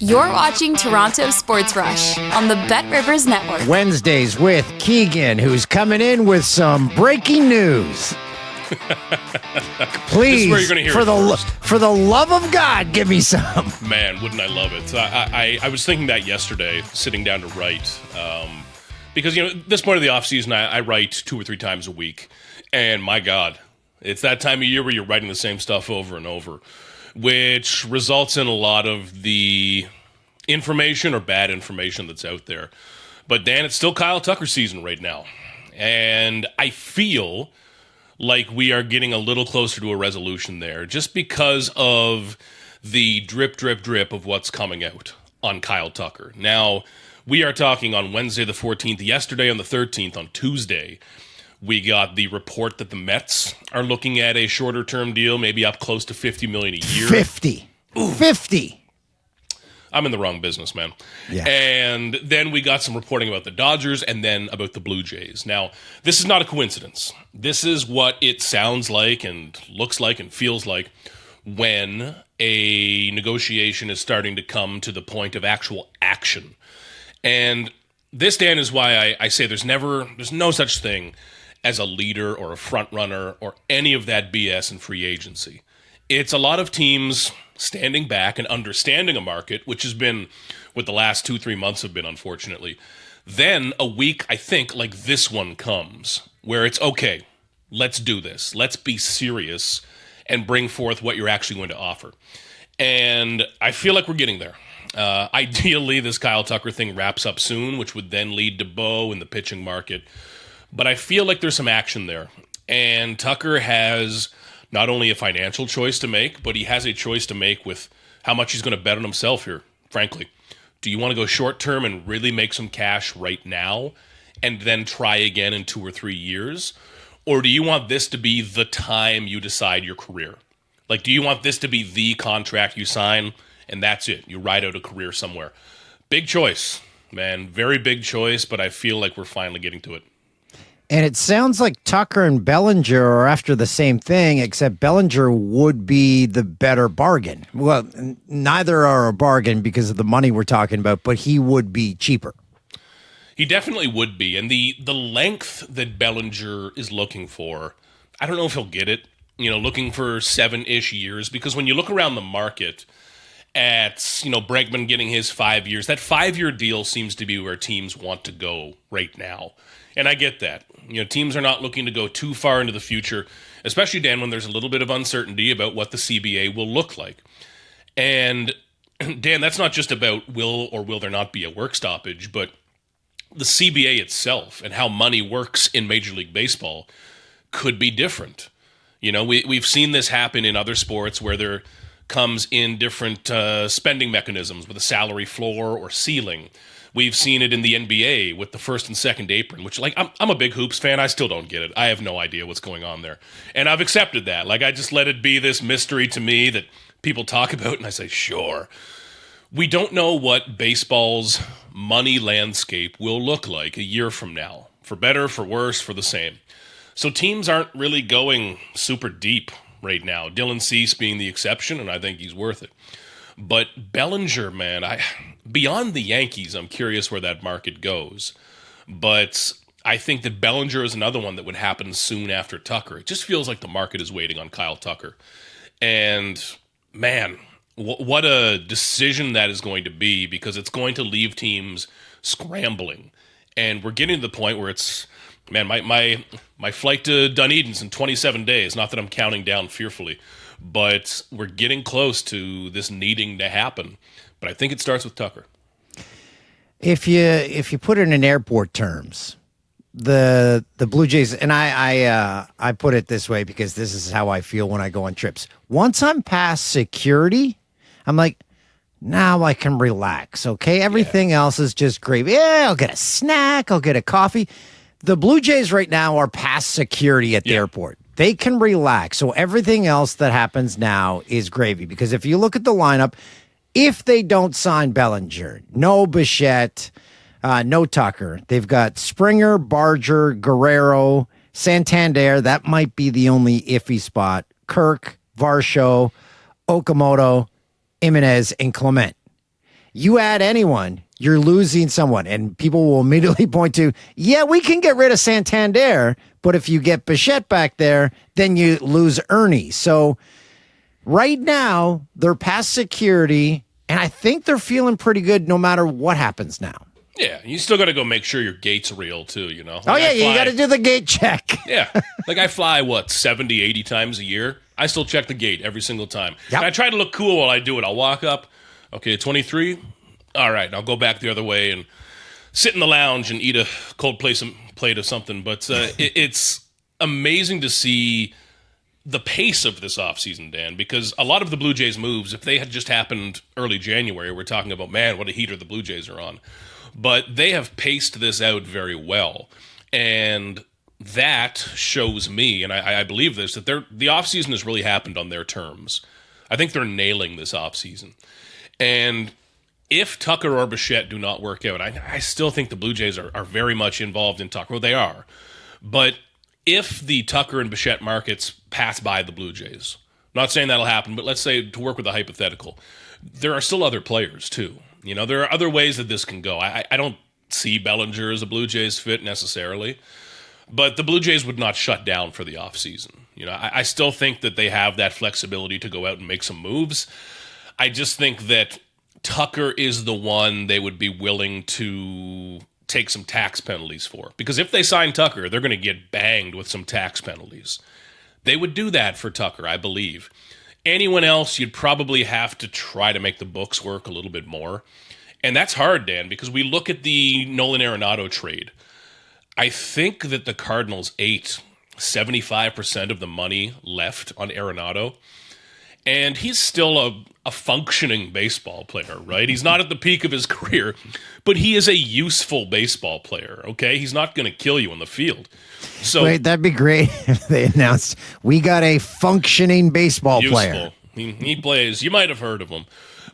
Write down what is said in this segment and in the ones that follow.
You're watching Toronto Sports Rush on the Bet Rivers Network. Wednesdays with Keegan, who's coming in with some breaking news. Please, this is where you're gonna hear for the love of God, give me some. Man, wouldn't I love it? I was thinking that yesterday, sitting down to write, because at this point of the offseason, I write 2 or 3 times a week, and my God, it's that time of year where you're writing the same stuff over and over, which results in a lot of the information or bad information that's out there. But Dan, it's still Kyle Tucker season right now, and I feel like we are getting a little closer to a resolution there, just because of the drip of what's coming out on Kyle Tucker. Now, we are talking on Wednesday the 14th, yesterday on the 13th, on Tuesday, we got the report that the Mets are looking at a shorter-term deal, maybe up close to $50 million a year. 50. Ooh. 50. I'm in the wrong business, man. Yeah. And then we got some reporting about the Dodgers and then about the Blue Jays. Now, this is not a coincidence. This is what it sounds like and looks like and feels like when a negotiation is starting to come to the point of actual action. And this, Dan, is why I say there's no such thing as a leader or a front runner or any of that BS in free agency. It's a lot of teams standing back and understanding a market, which has been what the last 2-3 months have been, unfortunately. Then a week, I think, like this one comes, where it's, okay, let's do this. Let's be serious and bring forth what you're actually going to offer. And I feel like we're getting there. Ideally, this Kyle Tucker thing wraps up soon, which would then lead to Bo in the pitching market. But I feel like there's some action there. And Tucker has not only a financial choice to make, but he has a choice to make with how much he's going to bet on himself here, frankly. Do you want to go short term and really make some cash right now and then try again in 2 or 3 years? Or do you want this to be the time you decide your career? Like, do you want this to be the contract you sign and that's it? You ride out a career somewhere. Big choice, man. Very big choice, but I feel like we're finally getting to it. And it sounds like Tucker and Bellinger are after the same thing, except Bellinger would be the better bargain. Well, neither are a bargain because of the money we're talking about, but he would be cheaper. He definitely would be. And the length that Bellinger is looking for, I don't know if he'll get it, looking for 7-ish years, because when you look around the market at, Bregman getting his 5 years, that 5-year deal seems to be where teams want to go right now. And I get that. Teams are not looking to go too far into the future, especially, Dan, when there's a little bit of uncertainty about what the CBA will look like. And, Dan, that's not just about will or will there not be a work stoppage, but the CBA itself and how money works in Major League Baseball could be different. We've seen this happen in other sports where there comes in different spending mechanisms with a salary floor or ceiling. We've seen it in the NBA with the first and second apron, which, I'm a big hoops fan. I still don't get it. I have no idea what's going on there. And I've accepted that. I just let it be this mystery to me that people talk about, and I say, sure. We don't know what baseball's money landscape will look like a year from now, for better, for worse, for the same. So teams aren't really going super deep right now, Dylan Cease being the exception, and I think he's worth it. But Bellinger, man, beyond the Yankees, I'm curious where that market goes. But I think that Bellinger is another one that would happen soon after Tucker. It just feels like the market is waiting on Kyle Tucker. And, man, what a decision that is going to be, because it's going to leave teams scrambling. And we're getting to the point where it's, man, my flight to Dunedin's in 27 days. Not that I'm counting down fearfully. But we're getting close to this needing to happen. But I think it starts with Tucker. If you put it in airport terms, the Blue Jays, and I put it this way because this is how I feel when I go on trips. Once I'm past security, I'm like, now I can relax, okay? Everything else is just gravy. Yeah, I'll get a snack, I'll get a coffee. The Blue Jays right now are past security at the airport. They can relax. So everything else that happens now is gravy. Because if you look at the lineup, if they don't sign Bellinger, no Bichette, no Tucker, they've got Springer, Barger, Guerrero, Santander. That might be the only iffy spot. Kirk, Varsho, Okamoto, Jimenez, and Clement. You add anyone, you're losing someone. And people will immediately point to, yeah, we can get rid of Santander, but if you get Bichette back there, then you lose Ernie. So right now, they're past security, and I think they're feeling pretty good no matter what happens now. Yeah, you still got to go make sure your gate's real, too, you know? Oh, yeah, you got to do the gate check. Yeah. Like I fly, 70, 80 times a year? I still check the gate every single time. Yep. And I try to look cool while I do it. I'll walk up, okay, 23? All right, and I'll go back the other way and sit in the lounge and eat a cold plate of something. But it's amazing to see the pace of this offseason, Dan, because a lot of the Blue Jays moves, if they had just happened early January, we're talking about, man, what a heater the Blue Jays are on. But they have paced this out very well. And that shows me, and I believe this, that the offseason has really happened on their terms. I think they're nailing this offseason. And if Tucker or Bichette do not work out, I still think the Blue Jays are very much involved in Tucker. Well, they are. But if the Tucker and Bichette markets pass by the Blue Jays, I'm not saying that'll happen, but let's say, to work with a hypothetical, there are still other players, too. You know, there are other ways that this can go. I don't see Bellinger as a Blue Jays fit necessarily, but the Blue Jays would not shut down for the offseason. You know, I still think that they have that flexibility to go out and make some moves. I just think that Tucker is the one they would be willing to take some tax penalties for. Because if they sign Tucker, they're going to get banged with some tax penalties. They would do that for Tucker, I believe. Anyone else, you'd probably have to try to make the books work a little bit more. And that's hard, Dan, because we look at the Nolan Arenado trade. I think that the Cardinals ate 75% of the money left on Arenado. And he's still a functioning baseball player, right? He's not at the peak of his career, but he is a useful baseball player, okay? He's not going to kill you on the field. So wait, that'd be great if they announced, we got a functioning baseball player. He plays. You might have heard of him.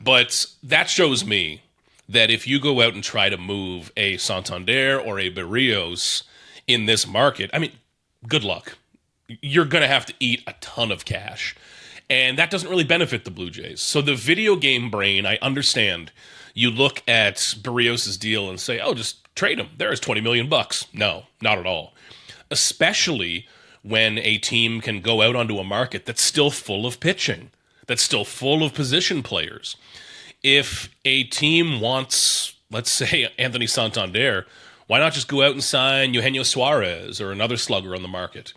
But that shows me that if you go out and try to move a Santander or a Berríos in this market, I mean, good luck. You're going to have to eat a ton of cash. And that doesn't really benefit the Blue Jays. So the video game brain, I understand. You look at Berríos' deal and say, oh, just trade him. There's $20 million. No, not at all. Especially when a team can go out onto a market that's still full of pitching, that's still full of position players. If a team wants, let's say, Anthony Santander, why not just go out and sign Eugenio Suarez or another slugger on the market?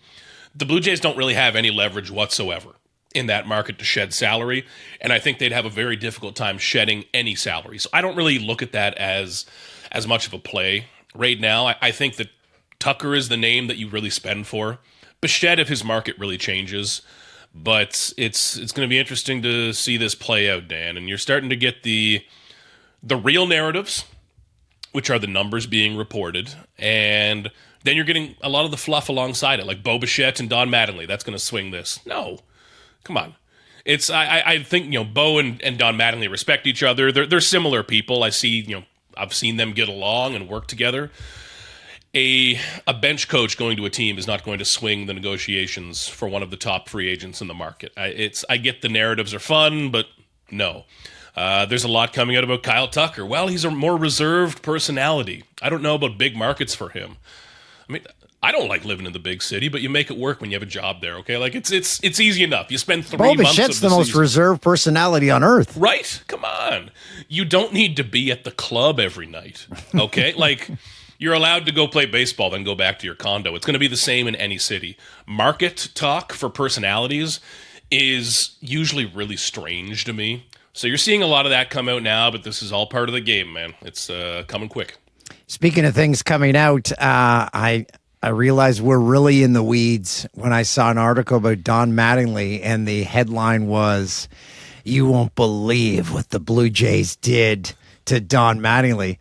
The Blue Jays don't really have any leverage whatsoever in that market to shed salary, and I think they'd have a very difficult time shedding any salary. So I don't really look at that as much of a play right now. I think that Tucker is the name that you really spend for. Bichette, if his market really changes. But it's going to be interesting to see this play out, Dan. And you're starting to get the real narratives, which are the numbers being reported. And then you're getting a lot of the fluff alongside it, like Bo Bichette and Don Mattingly. That's going to swing this. No. Come on. I think, Bo and Don Mattingly respect each other. They're similar people. I've seen them get along and work together. A bench coach going to a team is not going to swing the negotiations for one of the top free agents in the market. I get the narratives are fun, but no. There's a lot coming out about Kyle Tucker. Well, he's a more reserved personality. I don't know about big markets for him. I mean, I don't like living in the big city, but you make it work when you have a job there, okay? Like, it's easy enough. You spend 3 months Bichette's of the the most season. reserved personality on earth. Right? Come on. You don't need to be at the club every night, okay? Like, you're allowed to go play baseball, then go back to your condo. It's going to be the same in any city. Market talk for personalities is usually really strange to me. So you're seeing a lot of that come out now, but this is all part of the game, man. It's coming quick. Speaking of things coming out, I realized we're really in the weeds when I saw an article about Don Mattingly, and the headline was, "You won't believe what the Blue Jays did to Don Mattingly."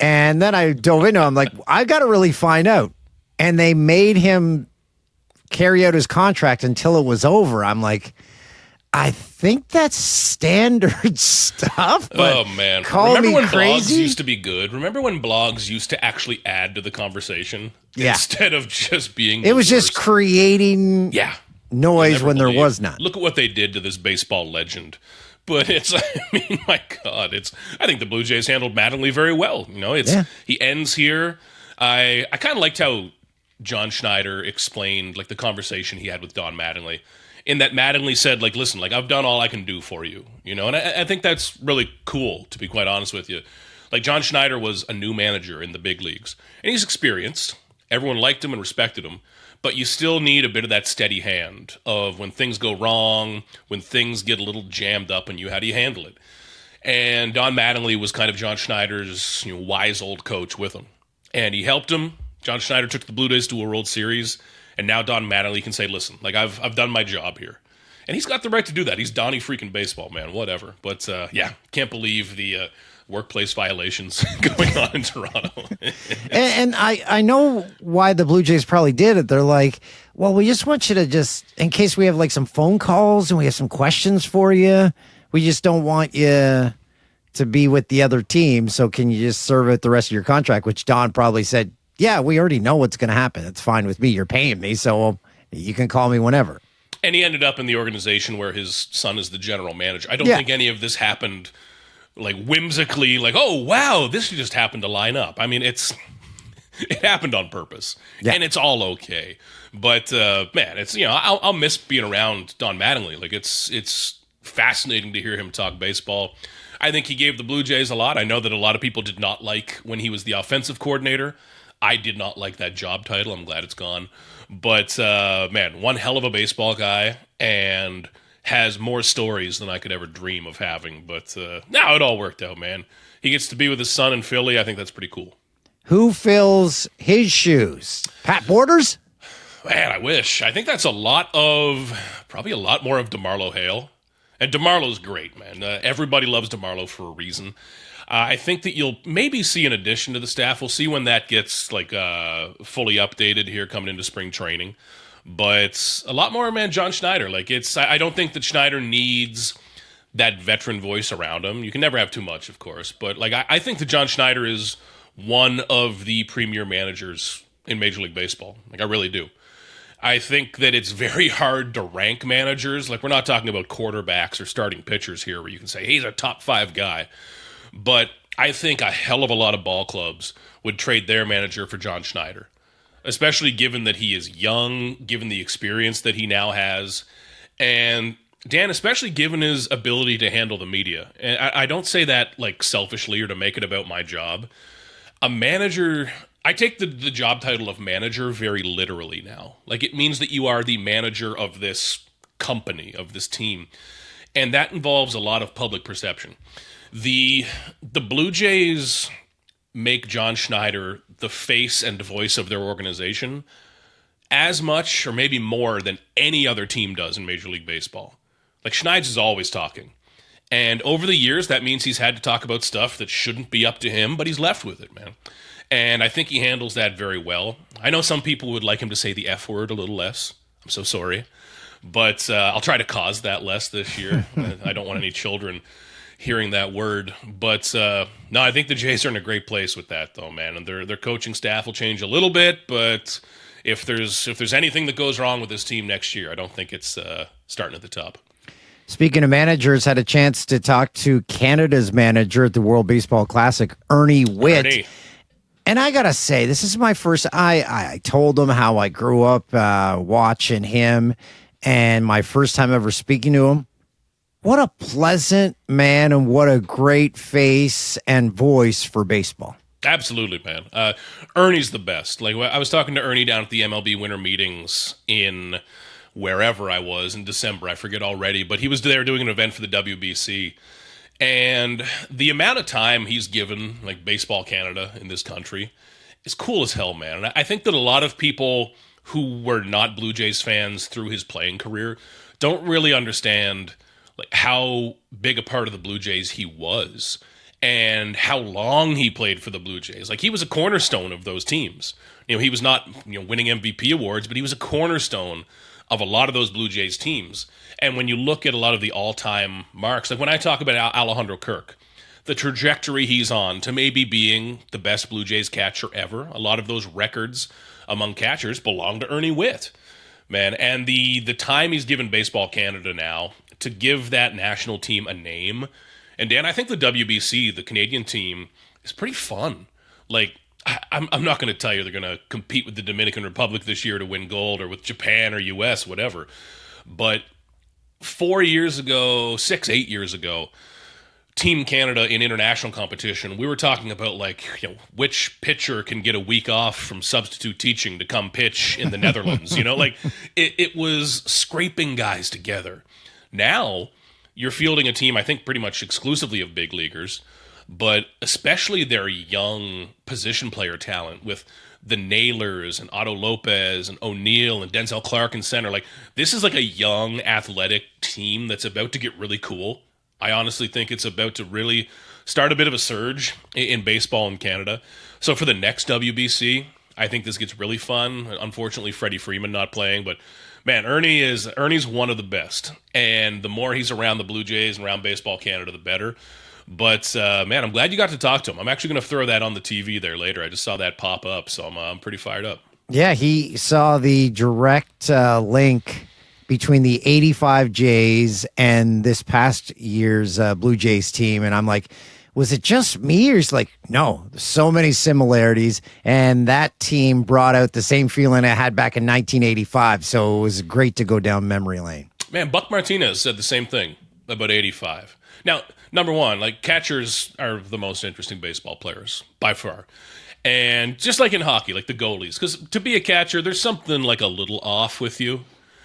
And then I dove into it. I'm like, I got to really find out. And they made him carry out his contract until it was over. I'm like, I think that's standard stuff. But oh, man. Remember when crazy? Blogs used to be good? Remember when blogs used to actually add to the conversation? Yeah. Instead of just being It was just creating noise when there was none. Look at what they did to this baseball legend. But it's, I mean, my God, I think the Blue Jays handled Mattingly very well. He ends here. I kind of liked how John Schneider explained like the conversation he had with Don Mattingly, in that Mattingly said, like, listen, like, I've done all I can do for you, and I think that's really cool, to be quite honest with you. Like, John Schneider was a new manager in the big leagues, and he's experienced. Everyone liked him and respected him, but you still need a bit of that steady hand of when things go wrong, when things get a little jammed up on you, how do you handle it? And Don Mattingly was kind of John Schneider's wise old coach with him, and he helped him. John Schneider took the Blue Jays to a World Series, and now Don Mattingly can say, listen, like, I've done my job here. And he's got the right to do that. He's Donnie freaking baseball, man, whatever. But, can't believe the workplace violations going on in Toronto. and I know why the Blue Jays probably did it. They're like, well, we just want you to just, in case we have like some phone calls and we have some questions for you, we just don't want you to be with the other team. So can you just serve it the rest of your contract? Which Don probably said, yeah, we already know what's going to happen. It's fine with me. You're paying me, so you can call me whenever. And he ended up in the organization where his son is the general manager. I don't think any of this happened like whimsically, like, oh, wow, this just happened to line up. I mean, it happened on purpose, and it's all okay. But, man, it's, I'll miss being around Don Mattingly. Like, it's fascinating to hear him talk baseball. I think he gave the Blue Jays a lot. I know that a lot of people did not like when he was the offensive coordinator. I did not like that job title. I'm glad it's gone. But, man, one hell of a baseball guy, and has more stories than I could ever dream of having. But now it all worked out, man. He gets to be with his son in Philly. I think that's pretty cool. Who fills his shoes? Pat Borders? Man, I wish. I think that's probably a lot more of DeMarlo Hale. And DeMarlo's great, man. Everybody loves DeMarlo for a reason. I think that you'll maybe see an addition to the staff. We'll see when that gets like fully updated here coming into spring training. But a lot more, man, John Schneider. Like, I don't think that Schneider needs that veteran voice around him. You can never have too much, of course. But like, I think that John Schneider is one of the premier managers in Major League Baseball. Like, I really do. I think that it's very hard to rank managers. Like, we're not talking about quarterbacks or starting pitchers here where you can say, hey, he's a top 5 guy. But I think a hell of a lot of ball clubs would trade their manager for John Schneider, especially given that he is young, given the experience that he now has. And, Dan, especially given his ability to handle the media. And I don't say that, like, selfishly or to make it about my job. A manager, I take the job title of manager very literally now. Like, it means that you are the manager of this company, of this team. And that involves a lot of public perception. The Blue Jays make John Schneider the face and voice of their organization as much or maybe more than any other team does in Major League Baseball. Like, Schneider is always talking. And over the years, that means he's had to talk about stuff that shouldn't be up to him, but he's left with it, man. And I think he handles that very well. I know some people would like him to say the F word a little less. I'm so sorry. But I'll try to cause that less this year. I don't want any children hearing that word. But no, I think the Jays are in a great place with that, though, man. And their coaching staff will change a little bit, but if there's anything that goes wrong with this team next year, I don't think it's starting at the top. Speaking of managers, had a chance to talk to Canada's manager at the World Baseball Classic, Ernie Witt. Ernie. And I got to say, this is my first, I told him how I grew up watching him, and my first time ever speaking to him. What a pleasant man, and what a great face and voice for baseball. Absolutely, man. Ernie's the best. Like, I was talking to Ernie down at the MLB winter meetings in wherever I was in December. I forget already, but he was there doing an event for the WBC. And the amount of time he's given, like, Baseball Canada in this country is cool as hell, man. And I think that a lot of people who were not Blue Jays fans through his playing career don't really understand, like, how big a part of the Blue Jays he was and how long he played for the Blue Jays. Like, he was a cornerstone of those teams. He was not, winning MVP awards, but he was a cornerstone of a lot of those Blue Jays teams. And when you look at a lot of the all-time marks, like when I talk about Alejandro Kirk, the trajectory he's on to maybe being the best Blue Jays catcher ever, a lot of those records among catchers belong to Ernie Witt, man. And the time he's given Baseball Canada now to give that national team a name. And Dan, I think the WBC, the Canadian team, is pretty fun. Like, I'm not going to tell you they're going to compete with the Dominican Republic this year to win gold, or with Japan or US, whatever. But 8 years ago, Team Canada in international competition, we were talking about, like, which pitcher can get a week off from substitute teaching to come pitch in the Netherlands. Like, it was scraping guys together. Now you're fielding a team, I think, pretty much exclusively of big leaguers, but especially their young position player talent with the Nailers and Otto Lopez and O'Neill and Denzel Clark in center. Like, this is like a young, athletic team that's about to get really cool. I honestly think it's about to really start a bit of a surge in baseball in Canada. So for the next WBC, I think this gets really fun. Unfortunately, Freddie Freeman not playing, but man, Ernie's one of the best. And the more he's around the Blue Jays and around Baseball Canada, the better. But man, I'm glad you got to talk to him. I'm actually going to throw that on the TV there later. I just saw that pop up, so I'm pretty fired up. Yeah, he saw the direct link between the 85 Jays and this past year's Blue Jays team. And I'm like, was it just me? Or he's like, no, there's so many similarities. And that team brought out the same feeling I had back in 1985. So it was great to go down memory lane. Man, Buck Martinez said the same thing about 85. Now, number one, like, catchers are the most interesting baseball players by far. And just like in hockey, like the goalies, because to be a catcher, there's something like a little off with you.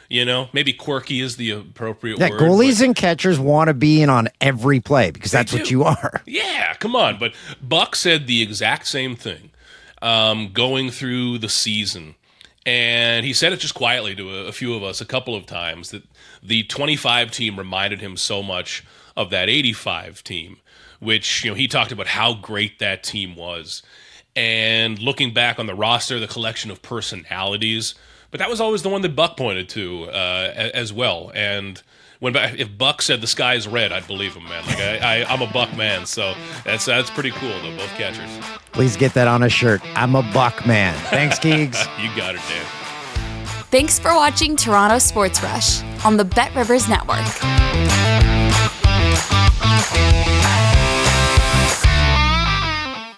Maybe quirky is the appropriate word. Goalies and catchers want to be in on every play because that's what you are. Yeah, come on. But Buck said the exact same thing going through the season. And he said it just quietly to a few of us a couple of times, that the 25 team reminded him so much of that 85 team, which, he talked about how great that team was. And looking back on the roster, the collection of personalities, but that was always the one that Buck pointed to as well. And if Buck said the sky's red, I'd believe him, man. Like, I'm a Buck man, so that's pretty cool, though, both catchers. Please get that on a shirt. I'm a Buck man. Thanks, Keegs. You got it, Dan. Thanks for watching Toronto Sports Rush on the Bet Rivers Network.